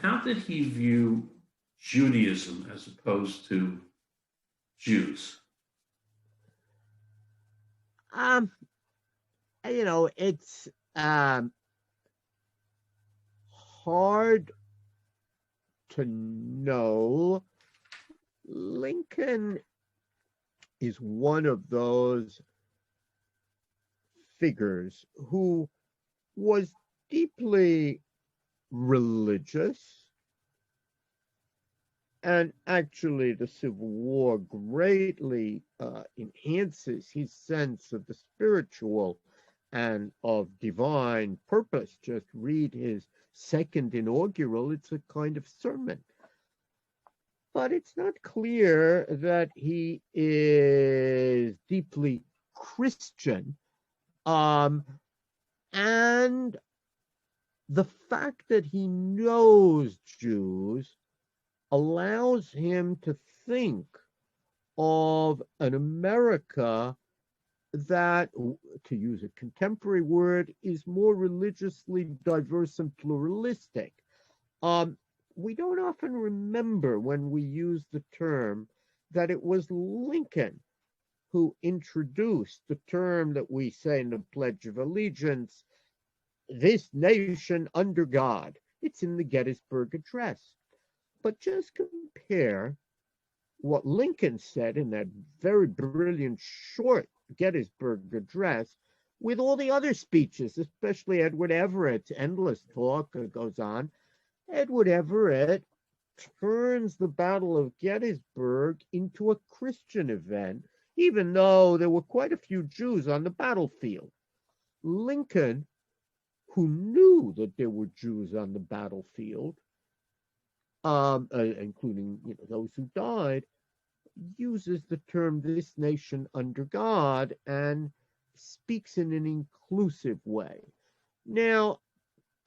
how did he view Judaism as opposed to Jews? Um, it's hard to know. Lincoln is one of those figures who was deeply religious, and actually the Civil War greatly enhances his sense of the spiritual and of divine purpose. Just read his second inaugural, it's a kind of sermon. But it's not clear that he is deeply Christian. Um, and the fact that he knows Jews allows him to think of an America that, to use a contemporary word, is more religiously diverse and pluralistic. We don't often remember when we use the term that it was Lincoln who introduced the term that we say in the Pledge of Allegiance, this nation under God. It's in the Gettysburg Address. But just compare what Lincoln said in that very brilliant short Gettysburg Address with all the other speeches, especially Edward Everett's endless talk goes on. Edward Everett turns the Battle of Gettysburg into a Christian event, even though there were quite a few Jews on the battlefield. Lincoln, who knew that there were Jews on the battlefield, including those who died, uses the term "this nation under God" and speaks in an inclusive way. Now,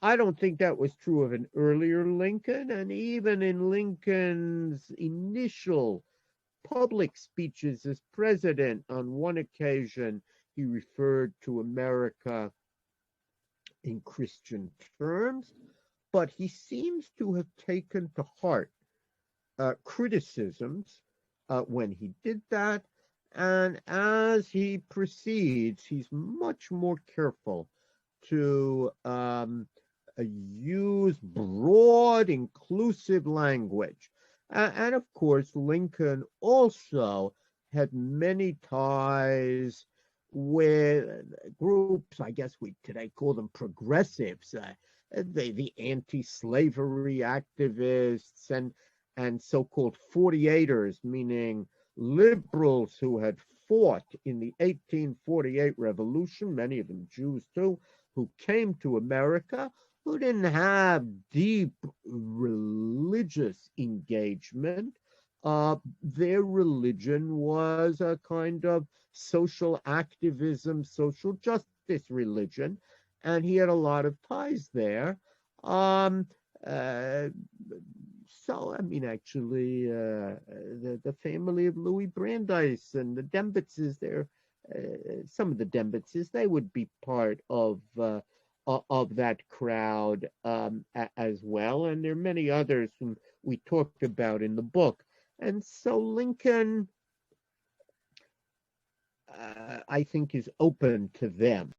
I don't think that was true of an earlier Lincoln, and even in Lincoln's initial public speeches as president, on one occasion he referred to America in Christian terms, but he seems to have taken to heart criticisms when he did that, and as he proceeds, he's much more careful to use broad, inclusive language. And of course, Lincoln also had many ties with groups, I guess we today call them progressives, the anti-slavery activists and so-called 48ers, meaning liberals who had fought in the 1848 revolution, many of them Jews too, who came to America, who didn't have deep religious engagement. Their religion was a kind of social activism, social justice religion, and he had a lot of ties there. So, I mean, actually, the family of Louis Brandeis and the Dembitzes, some of the Dembitzes, they would be part of that crowd as well. And there are many others whom we talked about in the book. And so Lincoln, I think, is open to them.